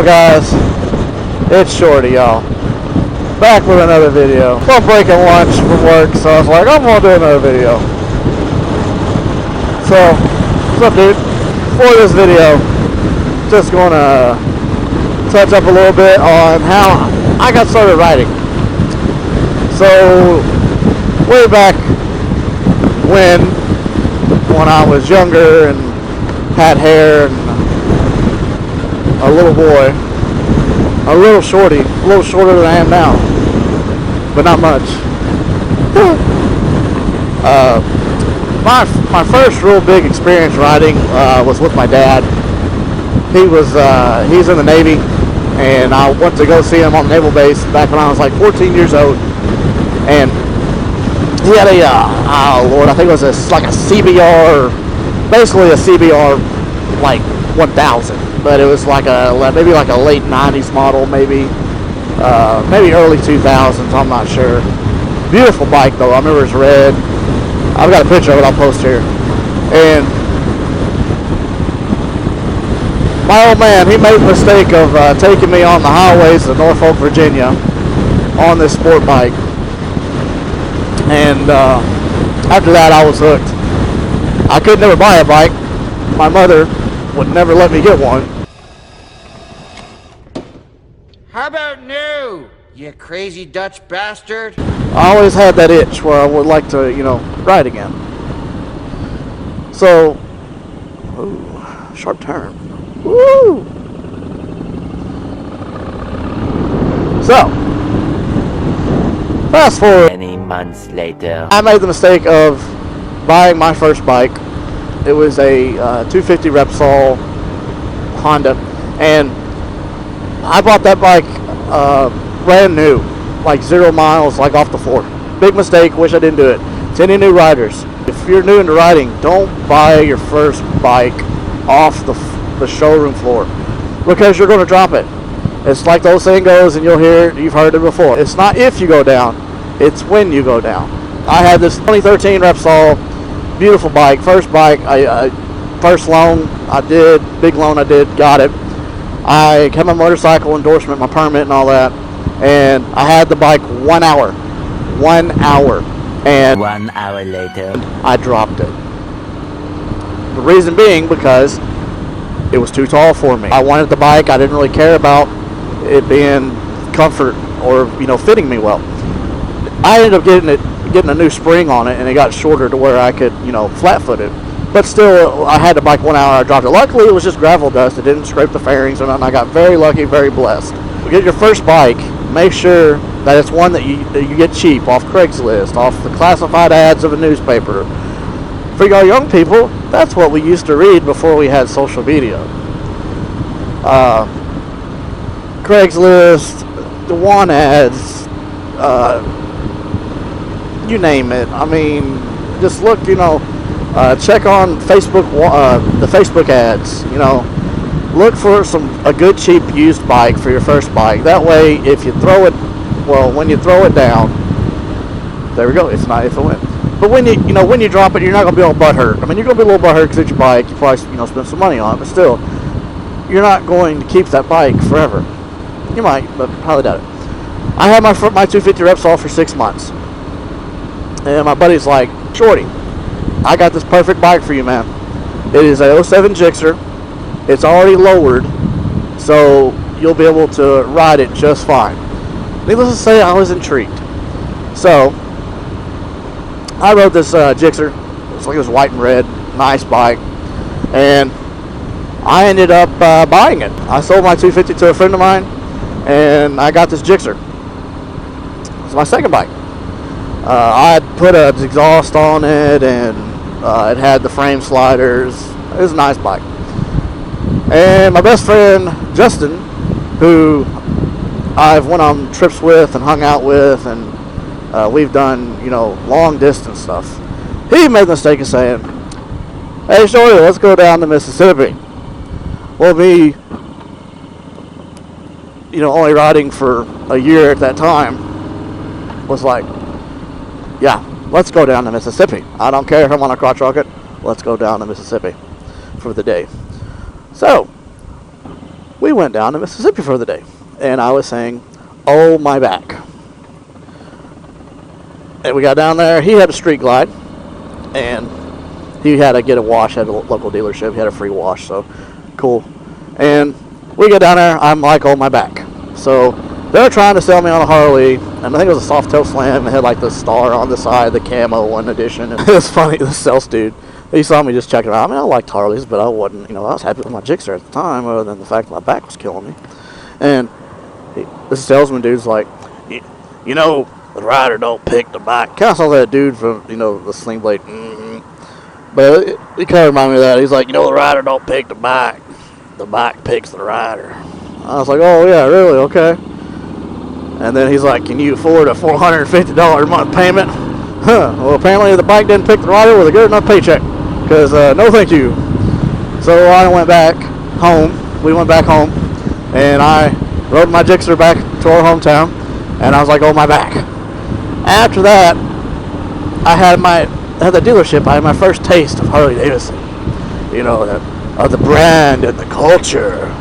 up, guys? It's Shorty, y'all. Back with another video. I'm breaking lunch from work, so I was like, I'm gonna do another video. So, what's up, dude? For this video, just gonna touch up a little bit on how I got started riding. So, way back when I was younger and had hair and a little boy, a little shorty, a little shorter than I am now, but not much. My first real big experience riding was with my dad. He's in the Navy, and I went to go see him on the naval base back when I was like 14 years old, and he had a oh Lord, I think it was like a CBR, basically a CBR like 1000, but it was like maybe like a late 90s model, maybe early 2000s, I'm not sure. Beautiful bike though. I remember it's red. I've got a picture of it, I'll post here. And my old man, he made the mistake of taking me on the highways of Norfolk, Virginia on this sport bike. And after that, I was hooked. I could never buy a bike. My mother would never let me get one. How about new, you crazy Dutch bastard? I always had that itch where I would like to, ride again. So, ooh, sharp turn. Woo! So, fast forward. Many months later, I made the mistake of buying my first bike. It was a 250 Repsol Honda, and I bought that bike brand new, like 0 miles, like off the floor. Big mistake, wish I didn't do it. To any new riders, if you're new into riding, don't buy your first bike off the showroom floor, because you're going to drop it. It's like the old saying goes, and you've heard it before. It's not if you go down, it's when you go down. I had this 2013 Repsol, beautiful bike, first bike, first loan I did, big loan I did, got it. I had my motorcycle endorsement, my permit and all that, and I had the bike 1 hour, and 1 hour later, I dropped it. The reason being because it was too tall for me. I wanted the bike, I didn't really care about it being comfort or fitting me well. I ended up getting a new spring on it, and it got shorter to where I could flat foot it. But still, I had the bike 1 hour, I dropped it. Luckily, it was just gravel dust. It didn't scrape the fairings or nothing. I got very lucky, very blessed. You get your first bike, make sure that it's one that you get cheap off Craigslist, off the classified ads of a newspaper. For y'all young people, that's what we used to read before we had social media. Craigslist, the want ads, you name it. I mean, just look, check on Facebook, the Facebook ads, look for a good cheap used bike for your first bike. That way, if you throw it, when you throw it down, there we go, it's not if it wins. But when you drop it, you're not going to be all butthurt. I mean, you're going to be a little butthurt because it's your bike, you probably, spend some money on it, but still, you're not going to keep that bike forever. You might, but probably doubt it. I had my 250 Repsol for 6 months. And my buddy's like, Shorty, I got this perfect bike for you, man. It is a 07 Gixxer. It's already lowered, so you'll be able to ride it just fine. Needless to say, I was intrigued. So, I rode this Gixxer. It was white and red, nice bike. And I ended up buying it. I sold my 250 to a friend of mine, and I got this Gixxer. It's my second bike. I had put an exhaust on it, and it had the frame sliders. It was a nice bike. And my best friend, Justin, who I've went on trips with and hung out with, and we've done, long distance stuff. He made the mistake of saying, hey, Shorty, let's go down to Mississippi. Well, me, only riding for a year at that time, was like, yeah, let's go down to Mississippi. I don't care if I'm on a crotch rocket. Let's go down to Mississippi for the day. So, we went down to Mississippi for the day, and I was saying, "Oh my back." And we got down there. He had a street glide, and he had to get a wash at a local dealership. He had a free wash, so cool. And we get down there. I'm like, "Oh my back." So they're trying to sell me on a Harley, and I think it was a soft tail slam. It had like the star on the side, the camo one edition. And it was funny. The sales dude, he saw me just checking out. I mean, I liked Harleys, but I wasn't. I was happy with my Gixxer at the time, other than the fact that my back was killing me. And this salesman dude's like, the rider don't pick the bike. Kind of saw that dude from, the Sling Blade. But he kind of reminded me of that. He's like, the rider don't pick the bike. The bike picks the rider. I was like, oh, yeah, really? Okay. And then he's like, can you afford a $450 a month payment? Huh. Well, apparently the bike didn't pick the rider with a good enough paycheck. Because, no thank you. So I went back home. We went back home. And I rode my Gixxer back to our hometown. And I was like, oh, my back. After that, I had at the dealership, I had my first taste of Harley-Davidson. Of the brand and the culture.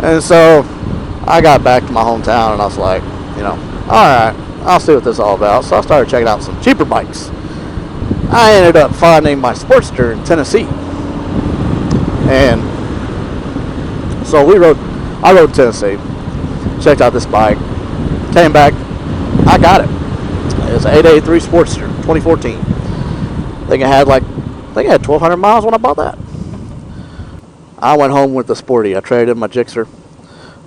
And so I got back to my hometown and I was like, alright, I'll see what this is all about. So I started checking out some cheaper bikes. I ended up finding my Sportster in Tennessee. And so I rode Tennessee, checked out this bike, came back, I got it. It was an 883 Sportster, 2014. I think it had 1,200 miles when I bought that. I went home with the Sporty. I traded in my Gixxer.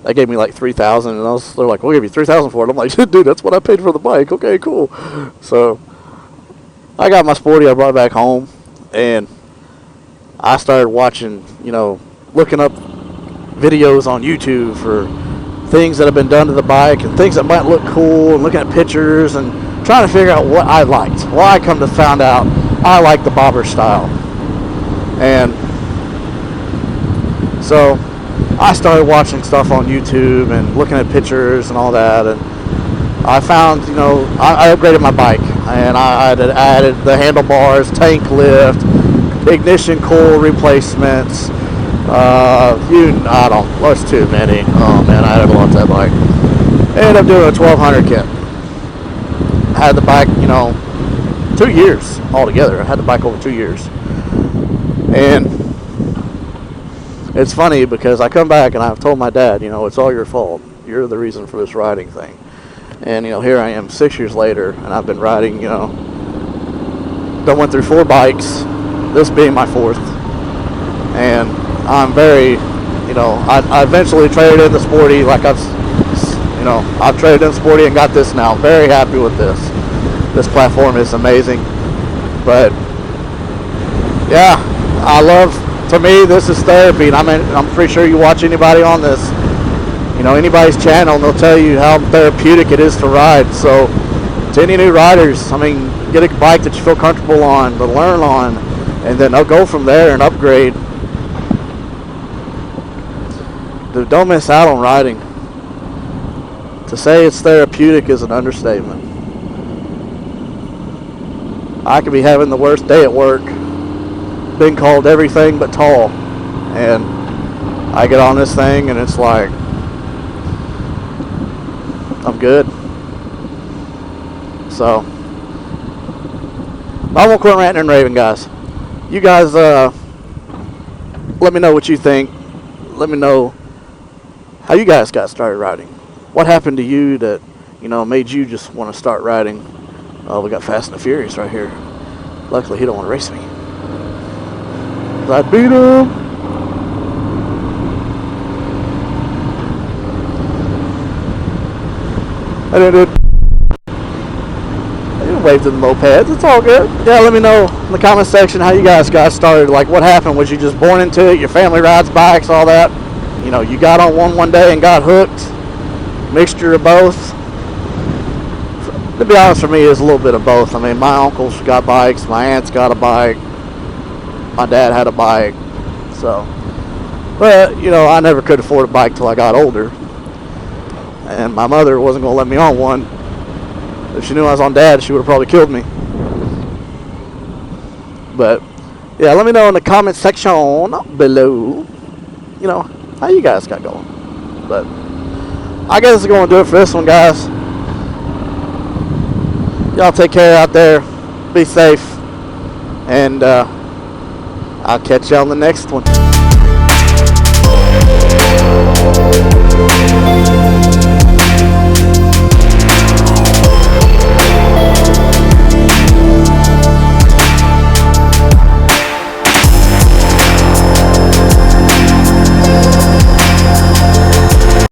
They gave me like $3,000, and they're like, "We'll give you $3,000 for it." I'm like, "Dude, that's what I paid for the bike." Okay, cool. So I got my Sporty. I brought it back home, and I started watching, looking up videos on YouTube for things that have been done to the bike and things that might look cool, and looking at pictures and trying to figure out what I liked. Well, I come to find out I like the bobber style, and so I started watching stuff on YouTube and looking at pictures and all that, and I found, I upgraded my bike, and I added the handlebars, tank lift, ignition coil replacements. There's too many. Oh man, I added a lot to that bike. Ended up doing a 1200 kit. Had the bike, 2 years altogether. I had the bike over 2 years. And it's funny because I come back and I've told my dad, it's all your fault. You're the reason for this riding thing. And, here I am 6 years later, and I've been riding, I went through 4 bikes, this being my 4th. And I'm very, I eventually traded in the Sporty, I've traded in the Sporty and got this now. Very happy with this. This platform is amazing. But, yeah, to me, this is therapy. And I'm pretty sure you watch anybody on this, anybody's channel, and they'll tell you how therapeutic it is to ride. So, to any new riders, get a bike that you feel comfortable on, to learn on, and then I'll go from there and upgrade. Don't miss out on riding. To say it's therapeutic is an understatement. I could be having the worst day at work, been called everything but tall, and I get on this thing and it's like, I'm good. So I won't quit ranting and raving, guys. You guys let me know what you think. Let me know how you guys got started riding. What happened to you that made you just want to start riding? Oh, we got Fast and the Furious right here. Luckily he don't want to race me, I beat him. I didn't wave to the mopeds. It's all good. Yeah, let me know in the comment section how you guys got started. Like, what happened? Was you just born into it? Your family rides bikes, all that? You got on one day and got hooked? Mixture of both? To be honest, for me, it's a little bit of both. My uncles got bikes. My aunts got a bike. My dad had a bike. So, but, I never could afford a bike till I got older. And my mother wasn't going to let me on one. If she knew I was on dad, she would have probably killed me. But, yeah, let me know in the comment section below, how you guys got going. But I guess it's going to do it for this one, guys. Y'all take care out there. Be safe. And I'll catch you on the next one.